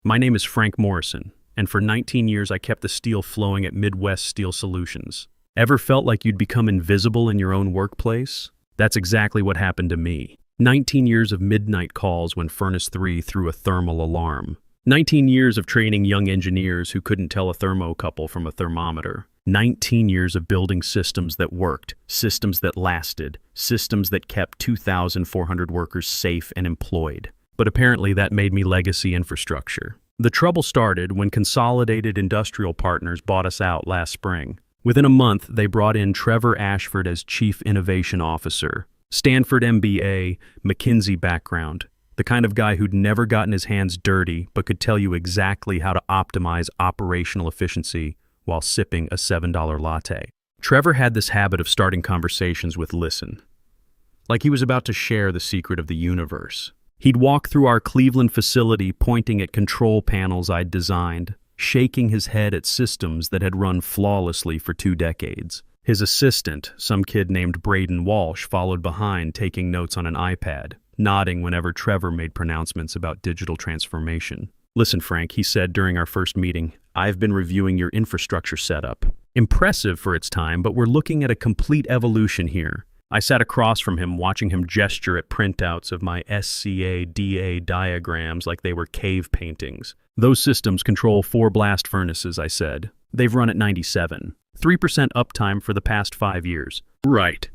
My name is Frank Morrison, and for 19 years I kept the steel flowing at Midwest Steel Solutions. Ever felt like you'd become invisible in your own workplace? That's exactly what happened to me. 19 years of midnight calls when Furnace 3 threw a thermal alarm. 19 years of training young engineers who couldn't tell a thermocouple from a thermometer. 19 years of building systems that worked, systems that lasted, systems that kept 2,400 workers safe and employed. But apparently that made me legacy infrastructure. The trouble started when Consolidated Industrial Partners bought us out last spring. Within a month, they brought in Trevor Ashford as Chief Innovation Officer. Stanford MBA, McKinsey background. The kind of guy who'd never gotten his hands dirty but could tell you exactly how to optimize operational efficiency while sipping a $7 latte. Trevor had this habit of starting conversations with listen, like he was about to share the secret of the universe. He'd walk through our Cleveland facility pointing at control panels I'd designed, shaking his head at systems that had run flawlessly for 2 decades. His assistant, some kid named Braden Walsh, followed behind taking notes on an iPad, nodding whenever Trevor made pronouncements about digital transformation. "Listen, Frank," he said during our first meeting, "I've been reviewing your infrastructure setup. Impressive for its time, but we're looking at a complete evolution here." I sat across from him, watching him gesture at printouts of my SCADA diagrams like they were cave paintings. "Those systems control 4 blast furnaces," I said. "They've run at 97. 3% uptime for the past 5 years. "Right.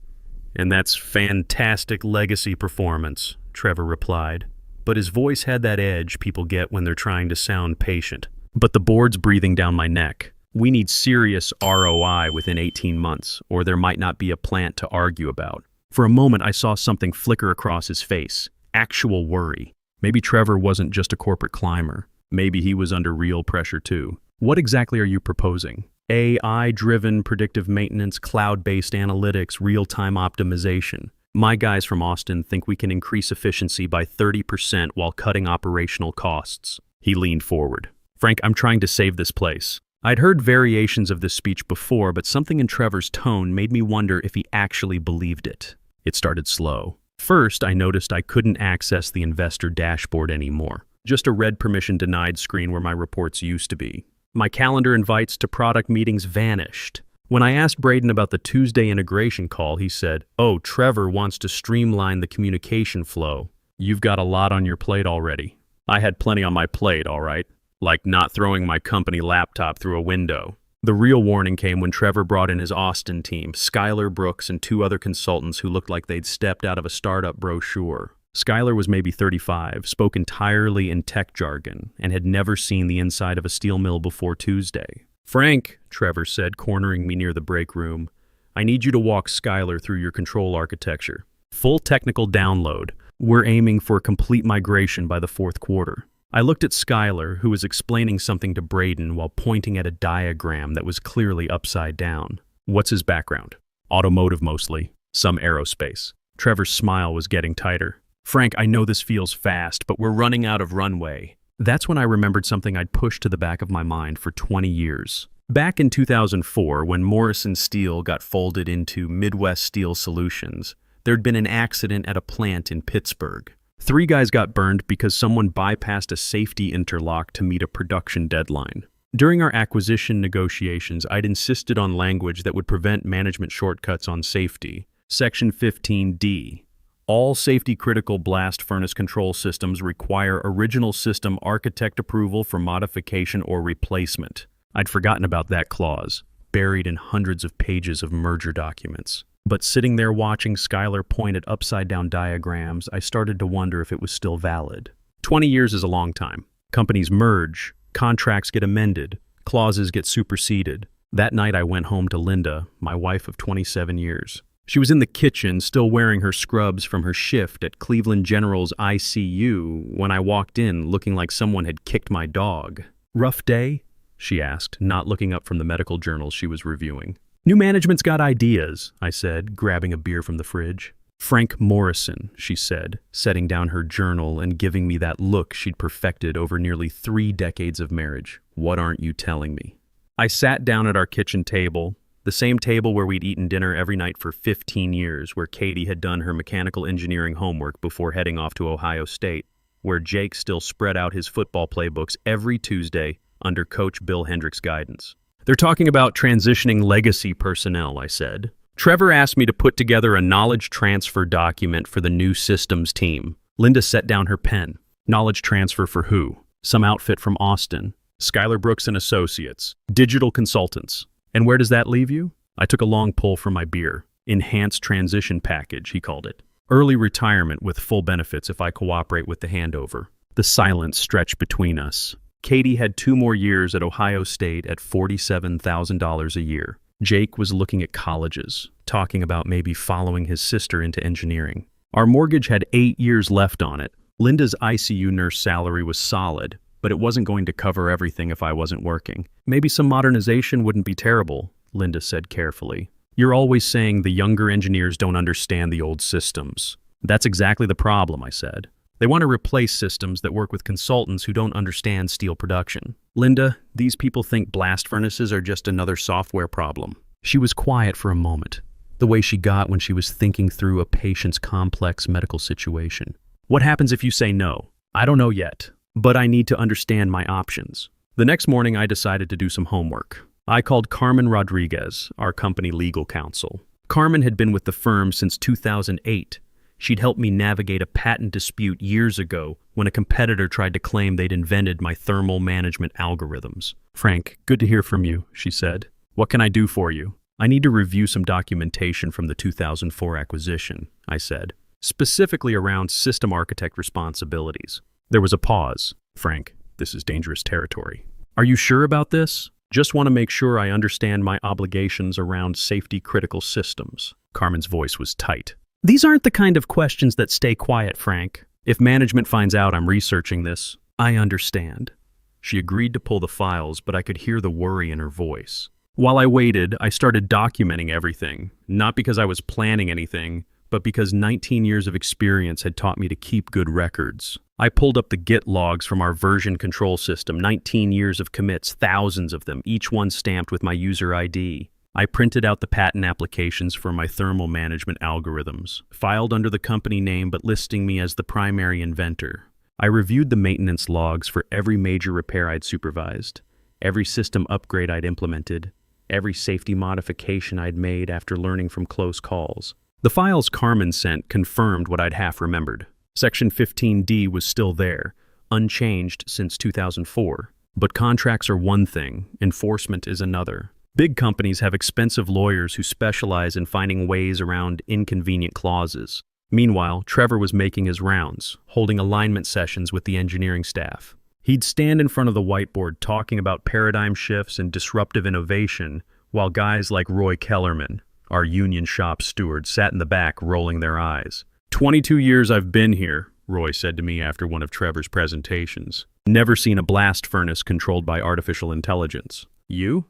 And that's fantastic legacy performance," Trevor replied. But his voice had that edge people get when they're trying to sound patient. "But the board's breathing down my neck. We need serious ROI within 18 months, or there might not be a plant to argue about." For a moment, I saw something flicker across his face. Actual worry. Maybe Trevor wasn't just a corporate climber. Maybe he was under real pressure too. "What exactly are you proposing?" "AI-driven predictive maintenance, cloud-based analytics, real-time optimization. My guys from Austin think we can increase efficiency by 30% while cutting operational costs." He leaned forward. "Frank, I'm trying to save this place." I'd heard variations of this speech before, but something in Trevor's tone made me wonder if he actually believed it. It started slow. First, I noticed I couldn't access the investor dashboard anymore. Just a red permission denied screen where my reports used to be. My calendar invites to product meetings vanished. When I asked Braden about the Tuesday integration call, he said, "Oh, Trevor wants to streamline the communication flow. You've got a lot on your plate already." I had plenty on my plate, all right. Like not throwing my company laptop through a window. The real warning came when Trevor brought in his Austin team, Skylar Brooks and 2 other consultants who looked like they'd stepped out of a startup brochure. Skylar was maybe 35, spoke entirely in tech jargon, and had never seen the inside of a steel mill before Tuesday. "Frank," Trevor said, cornering me near the break room, "I need you to walk Skylar through your control architecture. Full technical download. We're aiming for complete migration by the 4th quarter." I looked at Skylar, who was explaining something to Braden while pointing at a diagram that was clearly upside down. "What's his background?" "Automotive mostly. Some aerospace." Trevor's smile was getting tighter. "Frank, I know this feels fast, but we're running out of runway." That's when I remembered something I'd pushed to the back of my mind for 20 years. Back in 2004, when Morrison Steel got folded into Midwest Steel Solutions, there'd been an accident at a plant in Pittsburgh. 3 guys got burned because someone bypassed a safety interlock to meet a production deadline. During our acquisition negotiations, I'd insisted on language that would prevent management shortcuts on safety. Section 15D. All safety-critical blast furnace control systems require original system architect approval for modification or replacement. I'd forgotten about that clause, buried in hundreds of pages of merger documents. But sitting there watching Skylar point at upside-down diagrams, I started to wonder if it was still valid. 20 years is a long time. Companies merge, contracts get amended, clauses get superseded. That night I went home to Linda, my wife of 27 years. She was in the kitchen, still wearing her scrubs from her shift at Cleveland General's ICU when I walked in looking like someone had kicked my dog. "Rough day?" she asked, not looking up from the medical journals she was reviewing. "New management's got ideas," I said, grabbing a beer from the fridge. "Frank Morrison," she said, setting down her journal and giving me that look she'd perfected over nearly 3 decades of marriage. "What aren't you telling me?" I sat down at our kitchen table, the same table where we'd eaten dinner every night for 15 years, where Katie had done her mechanical engineering homework before heading off to Ohio State. where Jake still spread out his football playbooks every Tuesday under Coach Bill Hendricks' guidance. "They're talking about transitioning legacy personnel," I said. "Trevor asked me to put together a knowledge transfer document for the new systems team." Linda set down her pen. "Knowledge transfer for who?" "Some outfit from Austin. Schuyler Brooks and Associates. Digital consultants." "And where does that leave you?" I took a long pull from my beer. "Enhanced transition package," he called it. "Early retirement with full benefits if I cooperate with the handover." The silence stretched between us. Katie had 2 more years at Ohio State at $47,000 a year. Jake was looking at colleges, talking about maybe following his sister into engineering. Our mortgage had 8 years left on it. Linda's ICU nurse salary was solid, but it wasn't going to cover everything if I wasn't working. "Maybe some modernization wouldn't be terrible," Linda said carefully. "You're always saying the younger engineers don't understand the old systems." "That's exactly the problem," I said. "They want to replace systems that work with consultants who don't understand steel production." "Linda, these people think blast furnaces are just another software problem." She was quiet for a moment, the way she got when she was thinking through a patient's complex medical situation. "What happens if you say no?" "I don't know yet, but I need to understand my options." The next morning, I decided to do some homework. I called Carmen Rodriguez, our company legal counsel. Carmen had been with the firm since 2008. She'd helped me navigate a patent dispute years ago when a competitor tried to claim they'd invented my thermal management algorithms. "Frank, good to hear from you," she said. "What can I do for you?" "I need to review some documentation from the 2004 acquisition," I said, specifically around system architect responsibilities. There was a pause. "Frank, this is dangerous territory." "Are you sure about this?" "Just want to make sure I understand my obligations around safety-critical systems." Carmen's voice was tight. "These aren't the kind of questions that stay quiet, Frank. If management finds out I'm researching this, I understand." She agreed to pull the files, but I could hear the worry in her voice. While I waited, I started documenting everything, not because I was planning anything, but because 19 years of experience had taught me to keep good records. I pulled up the Git logs from our version control system, 19 years of commits, thousands of them, each one stamped with my user ID. I printed out the patent applications for my thermal management algorithms, filed under the company name but listing me as the primary inventor. I reviewed the maintenance logs for every major repair I'd supervised, every system upgrade I'd implemented, every safety modification I'd made after learning from close calls. The files Carmen sent confirmed what I'd half remembered. Section 15D was still there, unchanged since 2004. But contracts are one thing, enforcement is another. Big companies have expensive lawyers who specialize in finding ways around inconvenient clauses. Meanwhile, Trevor was making his rounds, holding alignment sessions with the engineering staff. He'd stand in front of the whiteboard talking about paradigm shifts and disruptive innovation, while guys like Roy Kellerman, our union shop steward, sat in the back rolling their eyes. 22 years I've been here," Roy said to me after one of Trevor's presentations. "Never seen a blast furnace controlled by artificial intelligence." "You?"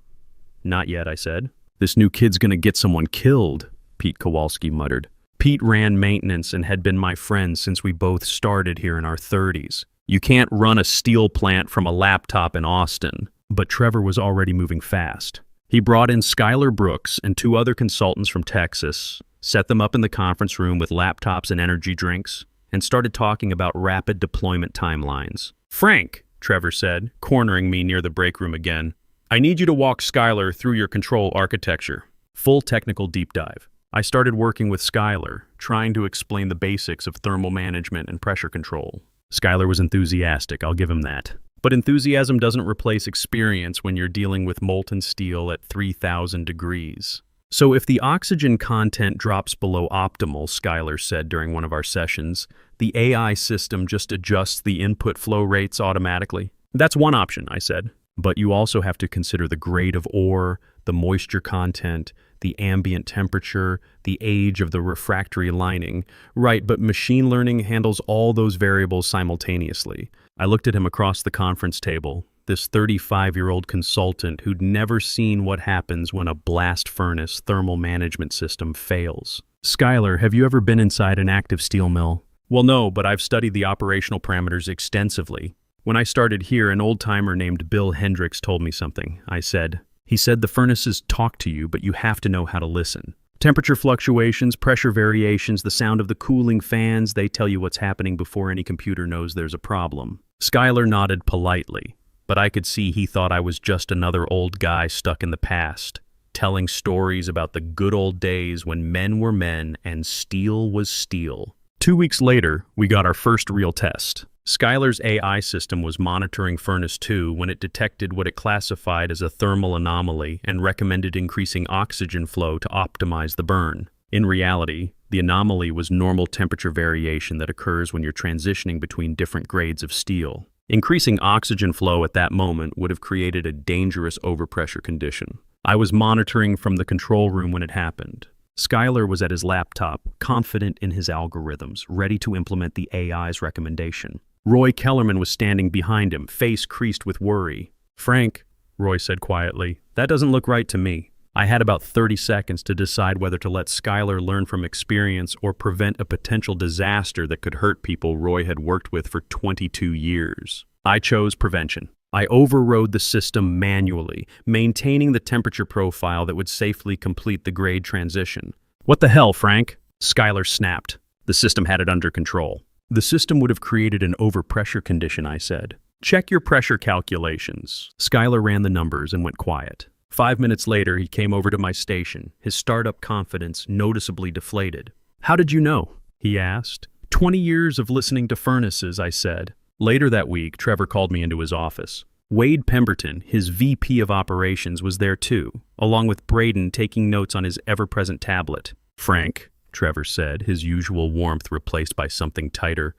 "Not yet," I said. "This new kid's gonna get someone killed," Pete Kowalski muttered. Pete ran maintenance and had been my friend since we both started here in our 30s. You can't run a steel plant from a laptop in Austin. But Trevor was already moving fast. He brought in Schuyler Brooks and 2 other consultants from Texas, set them up in the conference room with laptops and energy drinks, and started talking about rapid deployment timelines. "Frank," Trevor said, cornering me near the break room again, "I need you to walk Schuyler through your control architecture." Full technical deep dive. I started working with Schuyler, trying to explain the basics of thermal management and pressure control. Schuyler was enthusiastic, I'll give him that. But enthusiasm doesn't replace experience when you're dealing with molten steel at 3,000 degrees. "So if the oxygen content drops below optimal," Schuyler said during one of our sessions, "the AI system just adjusts the input flow rates automatically?" "That's one option," I said. "But you also have to consider the grade of ore, the moisture content, the ambient temperature, the age of the refractory lining." "Right, but machine learning handles all those variables simultaneously." I looked at him across the conference table, this 35-year-old consultant who'd never seen what happens when a blast furnace thermal management system fails. "Schuyler, have you ever been inside an active steel mill?" "Well, no, but I've studied the operational parameters extensively. When I started here, an old-timer named Bill Hendricks told me something," I said. "He said the furnaces talk to you, but you have to know how to listen." Temperature fluctuations, pressure variations, the sound of the cooling fans, they tell you what's happening before any computer knows there's a problem. Skylar nodded politely, but I could see he thought I was just another old guy stuck in the past, telling stories about the good old days when men were men and steel was steel. 2 weeks later, we got our first real test. Skylar's AI system was monitoring Furnace 2 when it detected what it classified as a thermal anomaly and recommended increasing oxygen flow to optimize the burn. In reality, the anomaly was normal temperature variation that occurs when you're transitioning between different grades of steel. Increasing oxygen flow at that moment would have created a dangerous overpressure condition. I was monitoring from the control room when it happened. Skylar was at his laptop, confident in his algorithms, ready to implement the AI's recommendation. Roy Kellerman was standing behind him, face creased with worry. "Frank," Roy said quietly, "that doesn't look right to me." I had about 30 seconds to decide whether to let Skylar learn from experience or prevent a potential disaster that could hurt people Roy had worked with for 22 years. I chose prevention. I overrode the system manually, maintaining the temperature profile that would safely complete the grade transition. "What the hell, Frank?" Skylar snapped. The system had it under control. "The system would have created an overpressure condition," I said. "Check your pressure calculations." Skylar ran the numbers and went quiet. 5 minutes later, he came over to my station, his startup confidence noticeably deflated. "How did you know?" he asked. 20 years of listening to furnaces," I said. Later that week, Trevor called me into his office. Wade Pemberton, his VP of operations, was there too, along with Braden taking notes on his ever-present tablet. "Frank," Trevor said, his usual warmth replaced by something tighter,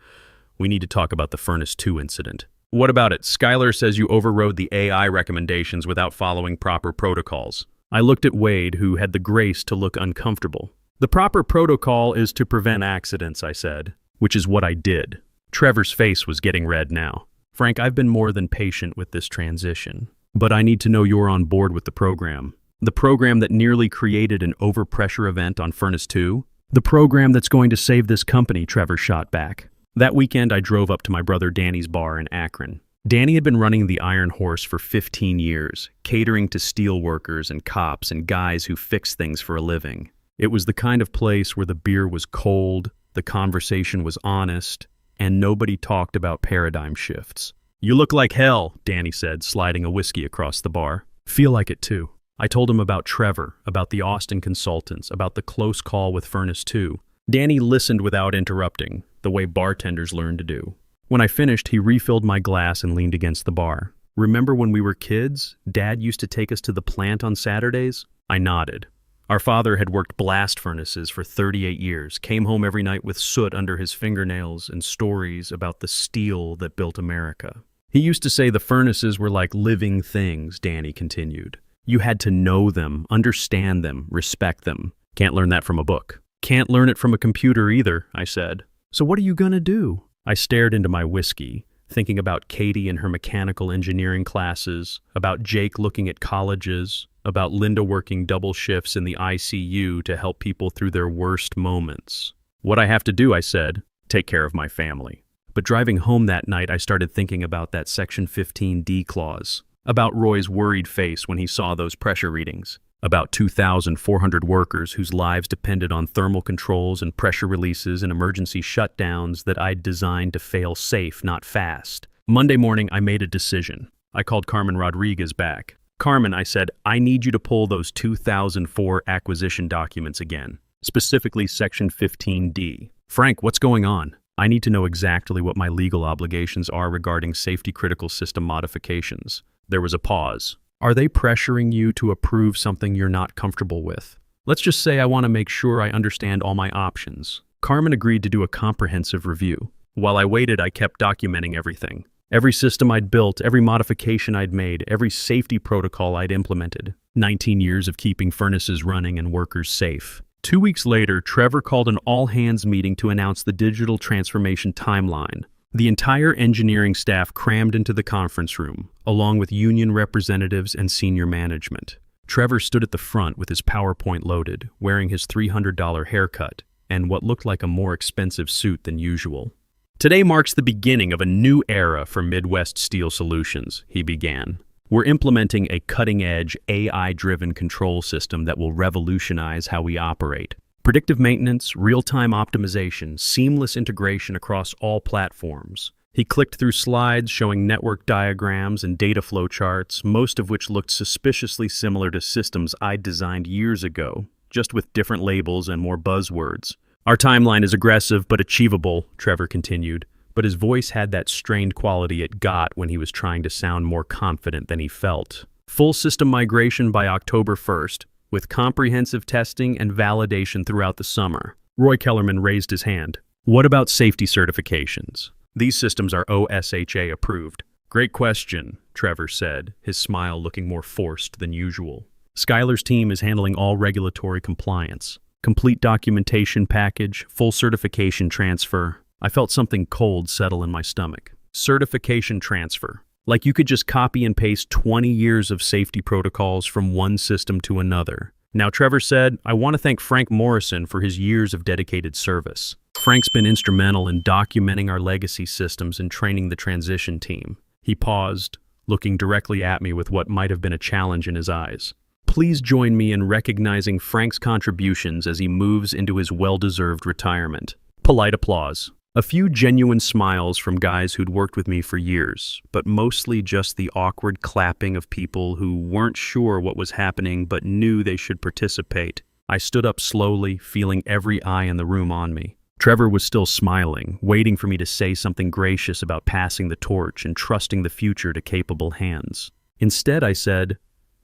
"we need to talk about the Furnace 2 incident." "What about it? Skylar says you overrode the AI recommendations without following proper protocols." I looked at Wade, who had the grace to look uncomfortable. "The proper protocol is to prevent accidents," I said, "which is what I did." Trevor's face was getting red now. "Frank, I've been more than patient with this transition, but I need to know you're on board with the program. The program that nearly created an overpressure event on Furnace 2? The program that's going to save this company," Trevor shot back. That weekend, I drove up to my brother Danny's bar in Akron. Danny had been running the Iron Horse for 15 years, catering to steel workers and cops and guys who fix things for a living. It was the kind of place where the beer was cold, the conversation was honest, and nobody talked about paradigm shifts. "You look like hell," Danny said, sliding a whiskey across the bar. "Feel like it too." I told him about Trevor, about the Austin consultants, about the close call with Furnace 2. Danny listened without interrupting, the way bartenders learn to do. When I finished, he refilled my glass and leaned against the bar. "Remember when we were kids? Dad used to take us to the plant on Saturdays?" I nodded. Our father had worked blast furnaces for 38 years, came home every night with soot under his fingernails and stories about the steel that built America. He used to say the furnaces were like living things, Danny continued. You had to know them, understand them, respect them. Can't learn that from a book. Can't learn it from a computer either, I said. "So what are you gonna do?" I stared into my whiskey, thinking about Katie and her mechanical engineering classes, about Jake looking at colleges, about Linda working double shifts in the ICU to help people through their worst moments. "What I have to do," I said, "take care of my family." But driving home that night, I started thinking about that Section 15D clause, about Roy's worried face when he saw those pressure readings, about 2,400 workers whose lives depended on thermal controls and pressure releases and emergency shutdowns that I'd designed to fail safe, not fast. Monday morning, I made a decision. I called Carmen Rodriguez back. "Carmen," I said, "I need you to pull those 2004 acquisition documents again, specifically Section 15D. "Frank, what's going on?" "I need to know exactly what my legal obligations are regarding safety-critical system modifications." There was a pause. "Are they pressuring you to approve something you're not comfortable with?" "Let's just say I want to make sure I understand all my options." Carmen agreed to do a comprehensive review. While I waited, I kept documenting everything. Every system I'd built, every modification I'd made, every safety protocol I'd implemented. 19 years of keeping furnaces running and workers safe. 2 weeks later, Trevor called an all-hands meeting to announce the digital transformation timeline. The entire engineering staff crammed into the conference room, along with union representatives and senior management. Trevor stood at the front with his PowerPoint loaded, wearing his $300 haircut and what looked like a more expensive suit than usual. "Today marks the beginning of a new era for Midwest Steel Solutions," he began. We're implementing a cutting-edge, AI-driven control system that will revolutionize how we operate. Predictive maintenance, real-time optimization, seamless integration across all platforms. He clicked through slides showing network diagrams and data flow charts, most of which looked suspiciously similar to systems I'd designed years ago, just with different labels and more buzzwords. Our timeline is aggressive but achievable, Trevor continued, but his voice had that strained quality it got when he was trying to sound more confident than he felt. Full system migration by October 1st, with comprehensive testing and validation throughout the summer. Roy Kellerman raised his hand. What about safety certifications? These systems are OSHA approved. Great question, Trevor said, his smile looking more forced than usual. Skylar's team is handling all regulatory compliance. Complete documentation package, full certification transfer. I felt something cold settle in my stomach. Certification transfer. Like you could just copy and paste 20 years of safety protocols from one system to another. Now, Trevor said, I want to thank Frank Morrison for his years of dedicated service. Frank's been instrumental in documenting our legacy systems and training the transition team. He paused, looking directly at me with what might have been a challenge in his eyes. Please join me in recognizing Frank's contributions as he moves into his well-deserved retirement. Polite applause. A few genuine smiles from guys who'd worked with me for years, but mostly just the awkward clapping of people who weren't sure what was happening but knew they should participate. I stood up slowly, feeling every eye in the room on me. Trevor was still smiling, waiting for me to say something gracious about passing the torch and trusting the future to capable hands. Instead, I said,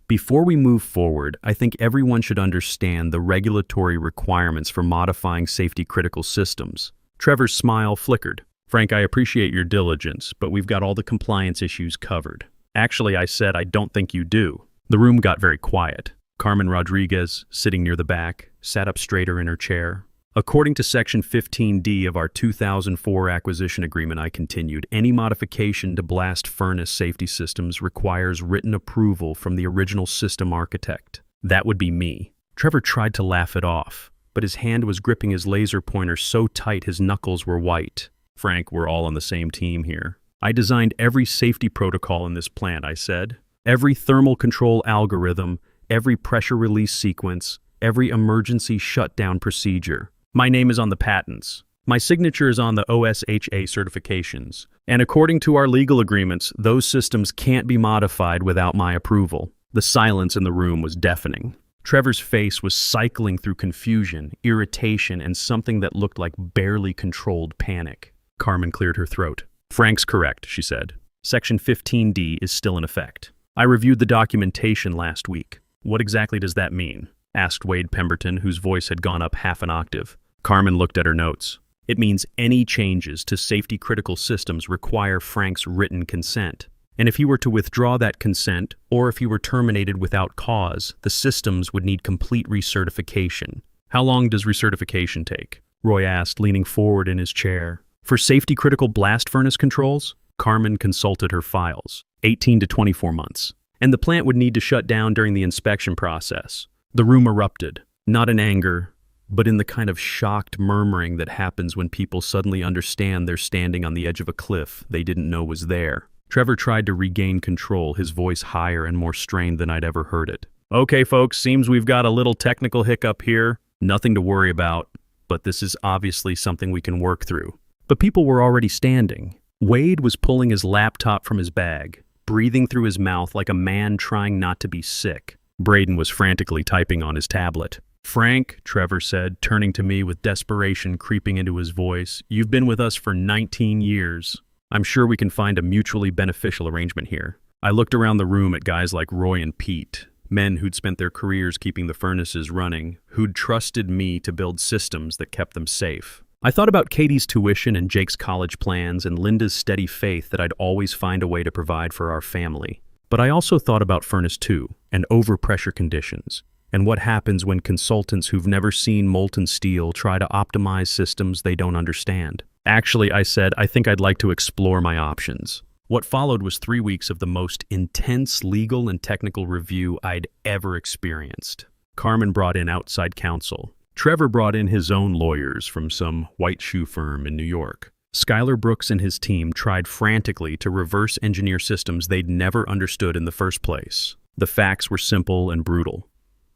before we move forward, I think everyone should understand the regulatory requirements for modifying safety-critical systems. Trevor's smile flickered. Frank, I appreciate your diligence, but we've got all the compliance issues covered. Actually, I said, I don't think you do. The room got very quiet. Carmen Rodriguez, sitting near the back, sat up straighter in her chair. According to Section 15D of our 2004 acquisition agreement, I continued, any modification to blast furnace safety systems requires written approval from the original system architect. That would be me. Trevor tried to laugh it off, but his hand was gripping his laser pointer so tight his knuckles were white. Frank, we're all on the same team here. I designed every safety protocol in this plant, I said. Every thermal control algorithm, every pressure release sequence, every emergency shutdown procedure. My name is on the patents. My signature is on the OSHA certifications. And according to our legal agreements, those systems can't be modified without my approval. The silence in the room was deafening. Trevor's face was cycling through confusion, irritation, and something that looked like barely controlled panic. Carmen cleared her throat. Frank's correct, she said. Section 15D is still in effect. I reviewed the documentation last week. What exactly does that mean? Asked Wade Pemberton, whose voice had gone up half an octave. Carmen looked at her notes. It means any changes to safety-critical systems require Frank's written consent. And if he were to withdraw that consent, or if he were terminated without cause, the systems would need complete recertification. How long does recertification take? Roy asked, leaning forward in his chair. For safety-critical blast furnace controls? Carmen consulted her files. 18 to 24 months. And the plant would need to shut down during the inspection process. The room erupted, not in anger, but in the kind of shocked murmuring that happens when people suddenly understand they're standing on the edge of a cliff they didn't know was there. Trevor tried to regain control, his voice higher and more strained than I'd ever heard it. Okay, folks, seems we've got a little technical hiccup here. Nothing to worry about, but this is obviously something we can work through. But people were already standing. Wade was pulling his laptop from his bag, breathing through his mouth like a man trying not to be sick. Braden was frantically typing on his tablet. Frank, Trevor said, turning to me with desperation creeping into his voice, you've been with us for 19 years. I'm sure we can find a mutually beneficial arrangement here. I looked around the room at guys like Roy and Pete, men who'd spent their careers keeping the furnaces running, who'd trusted me to build systems that kept them safe. I thought about Katie's tuition and Jake's college plans and Linda's steady faith that I'd always find a way to provide for our family. But I also thought about Furnace 2 and overpressure conditions, and what happens when consultants who've never seen molten steel try to optimize systems they don't understand. Actually, I said, I think I'd like to explore my options. What followed was 3 weeks of the most intense legal and technical review I'd ever experienced. Carmen brought in outside counsel. Trevor brought in his own lawyers from some white shoe firm in New York. Skylar Brooks and his team tried frantically to reverse engineer systems they'd never understood in the first place. The facts were simple and brutal.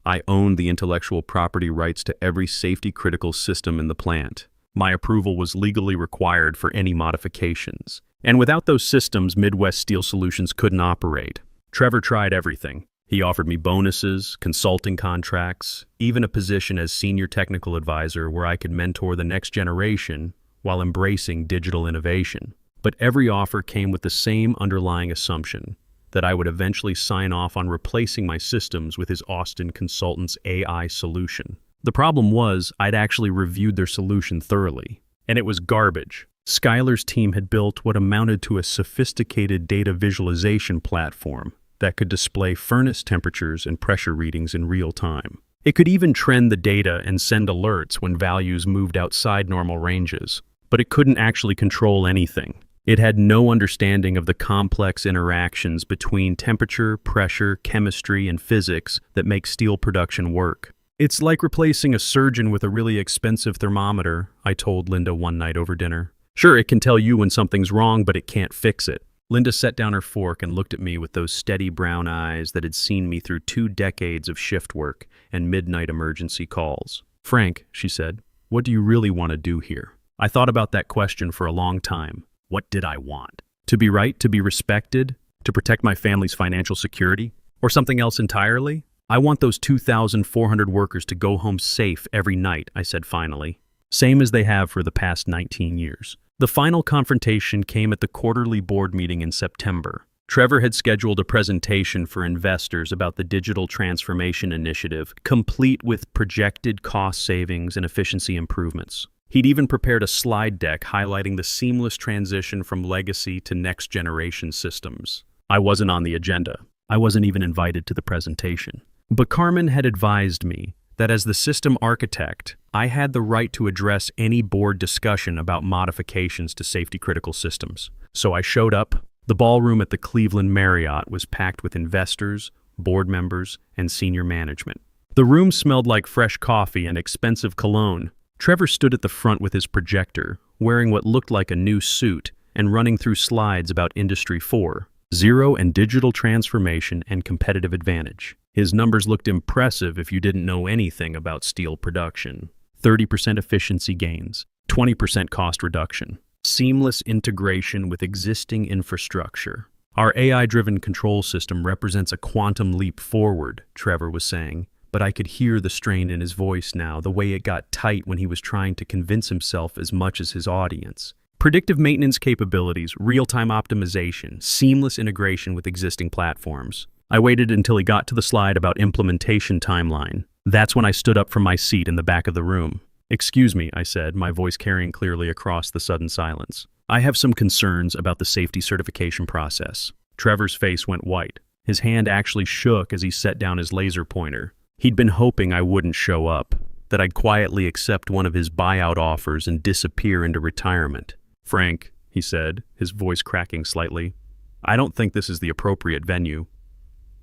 I owned the intellectual property rights to every safety-critical system in the plant. My approval was legally required for any modifications. And without those systems, Midwest Steel Solutions couldn't operate. Trevor tried everything. He offered me bonuses, consulting contracts, even a position as senior technical advisor where I could mentor the next generation while embracing digital innovation. But every offer came with the same underlying assumption, that I would eventually sign off on replacing my systems with his Austin consultant's AI solution. The problem was, I'd actually reviewed their solution thoroughly, and it was garbage. Skylar's team had built what amounted to a sophisticated data visualization platform that could display furnace temperatures and pressure readings in real time. It could even trend the data and send alerts when values moved outside normal ranges, but it couldn't actually control anything. It had no understanding of the complex interactions between temperature, pressure, chemistry, and physics that make steel production work. It's like replacing a surgeon with a really expensive thermometer, I told Linda one night over dinner. Sure, it can tell you when something's wrong, but it can't fix it. Linda set down her fork and looked at me with those steady brown eyes that had seen me through 2 decades of shift work and midnight emergency calls. Frank, she said, what do you really want to do here? I thought about that question for a long time. What did I want? To be right, to be respected, to protect my family's financial security, or something else entirely? I want those 2,400 workers to go home safe every night, I said finally. Same as they have for the past 19 years. The final confrontation came at the quarterly board meeting in September. Trevor had scheduled a presentation for investors about the digital transformation initiative, complete with projected cost savings and efficiency improvements. He'd even prepared a slide deck highlighting the seamless transition from legacy to next-generation systems. I wasn't on the agenda. I wasn't even invited to the presentation. But Carmen had advised me that as the system architect, I had the right to address any board discussion about modifications to safety-critical systems. So I showed up. The ballroom at the Cleveland Marriott was packed with investors, board members, and senior management. The room smelled like fresh coffee and expensive cologne. Trevor stood at the front with his projector, wearing what looked like a new suit and running through slides about Industry 4.0 and digital transformation and competitive advantage. His numbers looked impressive if you didn't know anything about steel production. 30% efficiency gains, 20% cost reduction, seamless integration with existing infrastructure. Our AI-driven control system represents a quantum leap forward, Trevor was saying, but I could hear the strain in his voice now, the way it got tight when he was trying to convince himself as much as his audience. Predictive maintenance capabilities, real-time optimization, seamless integration with existing platforms. I waited until he got to the slide about implementation timeline. That's when I stood up from my seat in the back of the room. Excuse me, I said, my voice carrying clearly across the sudden silence. I have some concerns about the safety certification process. Trevor's face went white. His hand actually shook as he set down his laser pointer. He'd been hoping I wouldn't show up, that I'd quietly accept one of his buyout offers and disappear into retirement. Frank, he said, his voice cracking slightly, I don't think this is the appropriate venue.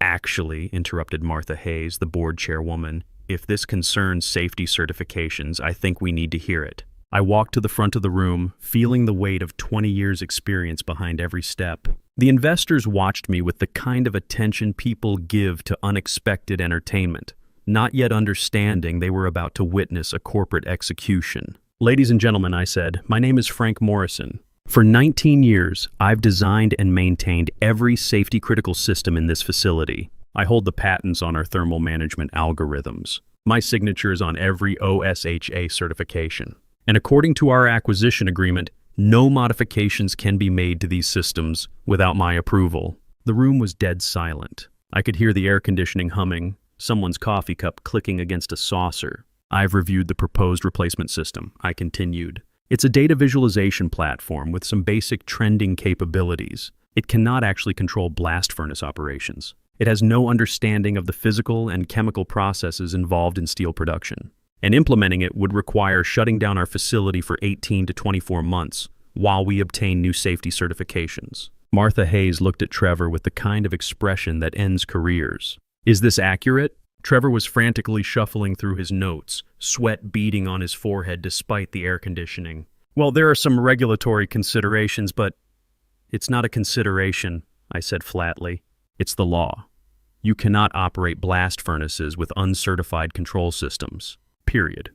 Actually, interrupted Martha Hayes, the board chairwoman, if this concerns safety certifications, I think we need to hear it. I walked to the front of the room, feeling the weight of 20 years' experience behind every step. The investors watched me with the kind of attention people give to unexpected entertainment, not yet understanding they were about to witness a corporate execution. Ladies and gentlemen, I said, my name is Frank Morrison. For 19 years, I've designed and maintained every safety-critical system in this facility. I hold the patents on our thermal management algorithms. My signature is on every OSHA certification. And according to our acquisition agreement, no modifications can be made to these systems without my approval. The room was dead silent. I could hear the air conditioning humming, someone's coffee cup clicking against a saucer. I've reviewed the proposed replacement system, I continued. It's a data visualization platform with some basic trending capabilities. It cannot actually control blast furnace operations. It has no understanding of the physical and chemical processes involved in steel production. And implementing it would require shutting down our facility for 18 to 24 months while we obtain new safety certifications. Martha Hayes looked at Trevor with the kind of expression that ends careers. Is this accurate? Trevor was frantically shuffling through his notes, sweat beading on his forehead despite the air conditioning. Well, there are some regulatory considerations, but it's not a consideration, I said flatly. It's the law. You cannot operate blast furnaces with uncertified control systems. Period.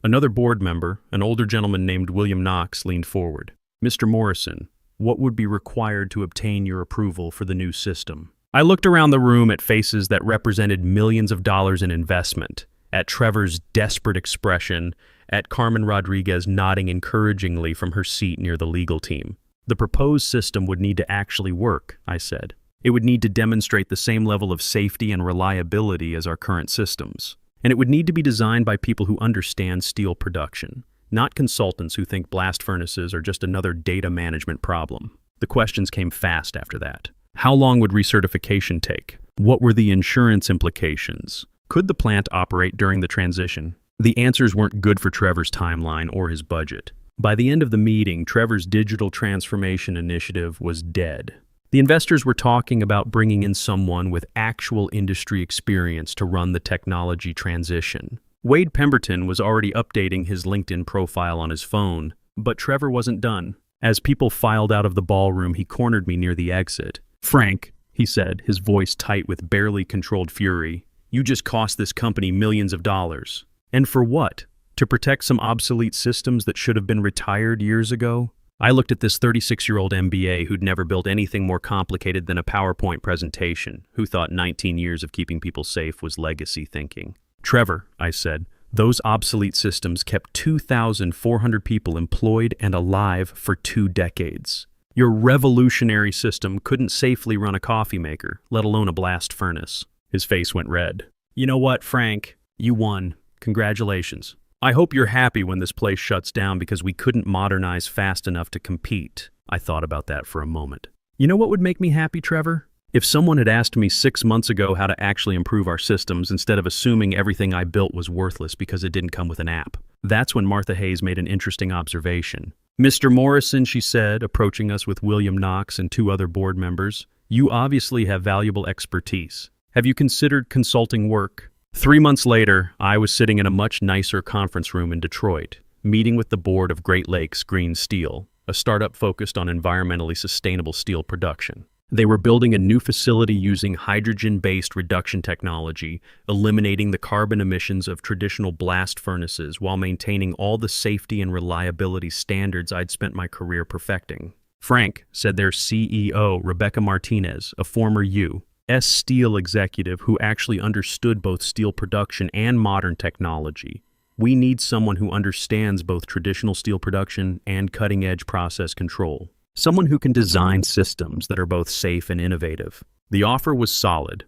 Another board member, an older gentleman named William Knox, leaned forward. Mr. Morrison, what would be required to obtain your approval for the new system? I looked around the room at faces that represented millions of dollars in investment, at Trevor's desperate expression, at Carmen Rodriguez nodding encouragingly from her seat near the legal team. The proposed system would need to actually work, I said. It would need to demonstrate the same level of safety and reliability as our current systems. And it would need to be designed by people who understand steel production, not consultants who think blast furnaces are just another data management problem. The questions came fast after that. How long would recertification take? What were the insurance implications? Could the plant operate during the transition? The answers weren't good for Trevor's timeline or his budget. By the end of the meeting, Trevor's digital transformation initiative was dead. The investors were talking about bringing in someone with actual industry experience to run the technology transition. Wade Pemberton was already updating his LinkedIn profile on his phone, but Trevor wasn't done. As people filed out of the ballroom, he cornered me near the exit. "Frank," he said, his voice tight with barely controlled fury, "you just cost this company millions of dollars. And for what? To protect some obsolete systems that should have been retired years ago?" I looked at this 36-year-old MBA who'd never built anything more complicated than a PowerPoint presentation, who thought 19 years of keeping people safe was legacy thinking. "Trevor," I said, "those obsolete systems kept 2,400 people employed and alive for 2 decades. Your revolutionary system couldn't safely run a coffee maker, let alone a blast furnace." His face went red. "You know what, Frank? You won. Congratulations. I hope you're happy when this place shuts down because we couldn't modernize fast enough to compete." I thought about that for a moment. You know what would make me happy, Trevor? If someone had asked me 6 months ago how to actually improve our systems instead of assuming everything I built was worthless because it didn't come with an app. That's when Martha Hayes made an interesting observation. "Mr. Morrison," she said, approaching us with William Knox and 2 other board members, "you obviously have valuable expertise. Have you considered consulting work?" 3 months later, I was sitting in a much nicer conference room in Detroit, meeting with the board of Great Lakes Green Steel, a startup focused on environmentally sustainable steel production. They were building a new facility using hydrogen-based reduction technology, eliminating the carbon emissions of traditional blast furnaces while maintaining all the safety and reliability standards I'd spent my career perfecting. "Frank," said their CEO, Rebecca Martinez, a former U.S. Steel executive who actually understood both steel production and modern technology, "we need someone who understands both traditional steel production and cutting-edge process control. Someone who can design systems that are both safe and innovative." The offer was solid.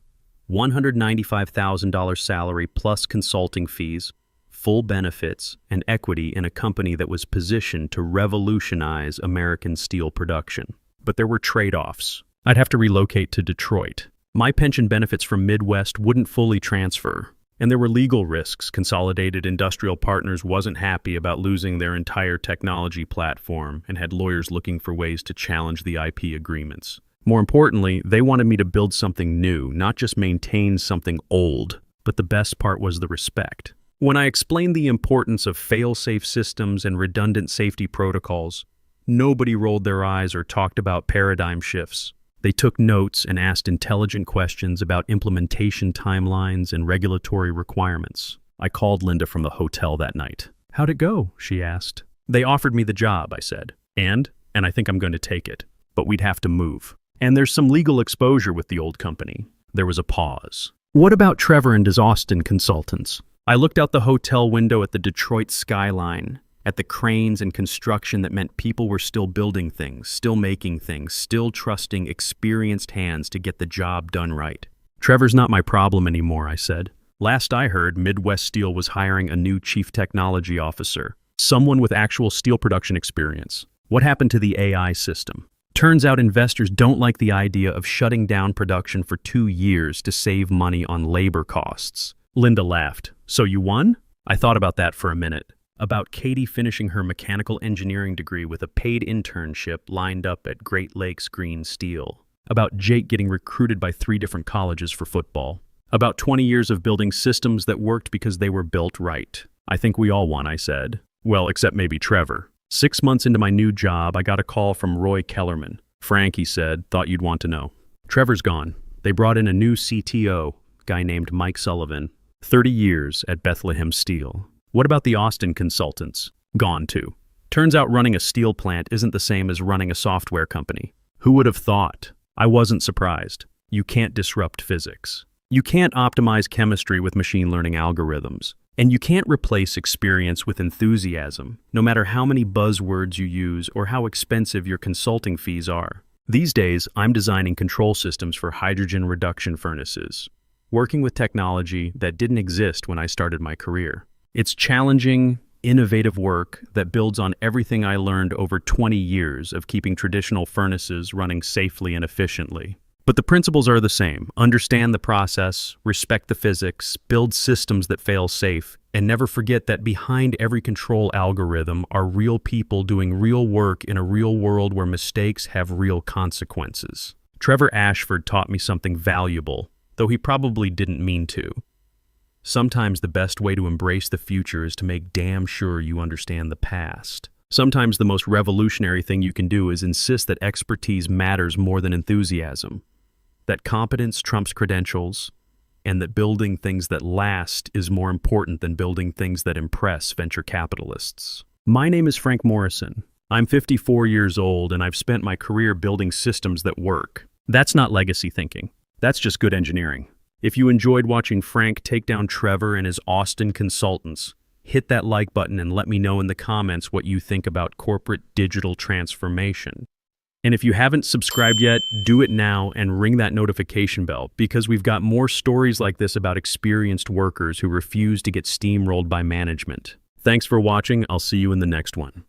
$195,000 salary plus consulting fees, full benefits, and equity in a company that was positioned to revolutionize American steel production. But there were trade-offs. I'd have to relocate to Detroit. My pension benefits from Midwest wouldn't fully transfer. And there were legal risks. Consolidated Industrial Partners wasn't happy about losing their entire technology platform and had lawyers looking for ways to challenge the IP agreements. More importantly, they wanted me to build something new, not just maintain something old. But the best part was the respect. When I explained the importance of fail-safe systems and redundant safety protocols, nobody rolled their eyes or talked about paradigm shifts. They took notes and asked intelligent questions about implementation timelines and regulatory requirements. I called Linda from the hotel that night. "How'd it go?" she asked. "They offered me the job," I said. And I think I'm going to take it. But we'd have to move. And there's some legal exposure with the old company." There was a pause. "What about Trevor and his Austin consultants?" I looked out the hotel window at the Detroit skyline, at the cranes and construction that meant people were still building things, still making things, still trusting experienced hands to get the job done right. "Trevor's not my problem anymore," I said. "Last I heard, Midwest Steel was hiring a new chief technology officer, someone with actual steel production experience. What happened to the AI system?" Turns out investors don't like the idea of shutting down production for 2 years to save money on labor costs. Linda laughed. "So you won?" I thought about that for a minute. About Katie finishing her mechanical engineering degree with a paid internship lined up at Great Lakes Green Steel. About Jake getting recruited by 3 different colleges for football. About 20 years of building systems that worked because they were built right. "I think we all won," I said. "Well, except maybe Trevor." 6 months into my new job, I got a call from Roy Kellerman. "Frank," he said, "thought you'd want to know. Trevor's gone. They brought in a new CTO, guy named Mike Sullivan. 30 years at Bethlehem Steel. What about the Austin consultants? Gone too. Turns out running a steel plant isn't the same as running a software company. Who would have thought?" I wasn't surprised. You can't disrupt physics. You can't optimize chemistry with machine learning algorithms. And you can't replace experience with enthusiasm, no matter how many buzzwords you use or how expensive your consulting fees are. These days, I'm designing control systems for hydrogen reduction furnaces, working with technology that didn't exist when I started my career. It's challenging, innovative work that builds on everything I learned over 20 years of keeping traditional furnaces running safely and efficiently. But the principles are the same. Understand the process, respect the physics, build systems that fail safe, and never forget that behind every control algorithm are real people doing real work in a real world where mistakes have real consequences. Trevor Ashford taught me something valuable, though he probably didn't mean to. Sometimes the best way to embrace the future is to make damn sure you understand the past. Sometimes the most revolutionary thing you can do is insist that expertise matters more than enthusiasm, that competence trumps credentials, and that building things that last is more important than building things that impress venture capitalists. My name is Frank Morrison. I'm 54 years old, and I've spent my career building systems that work. That's not legacy thinking. That's just good engineering. If you enjoyed watching Frank take down Trevor and his Austin consultants, hit that like button and let me know in the comments what you think about corporate digital transformation. And if you haven't subscribed yet, do it now and ring that notification bell, because we've got more stories like this about experienced workers who refuse to get steamrolled by management. Thanks for watching. I'll see you in the next one.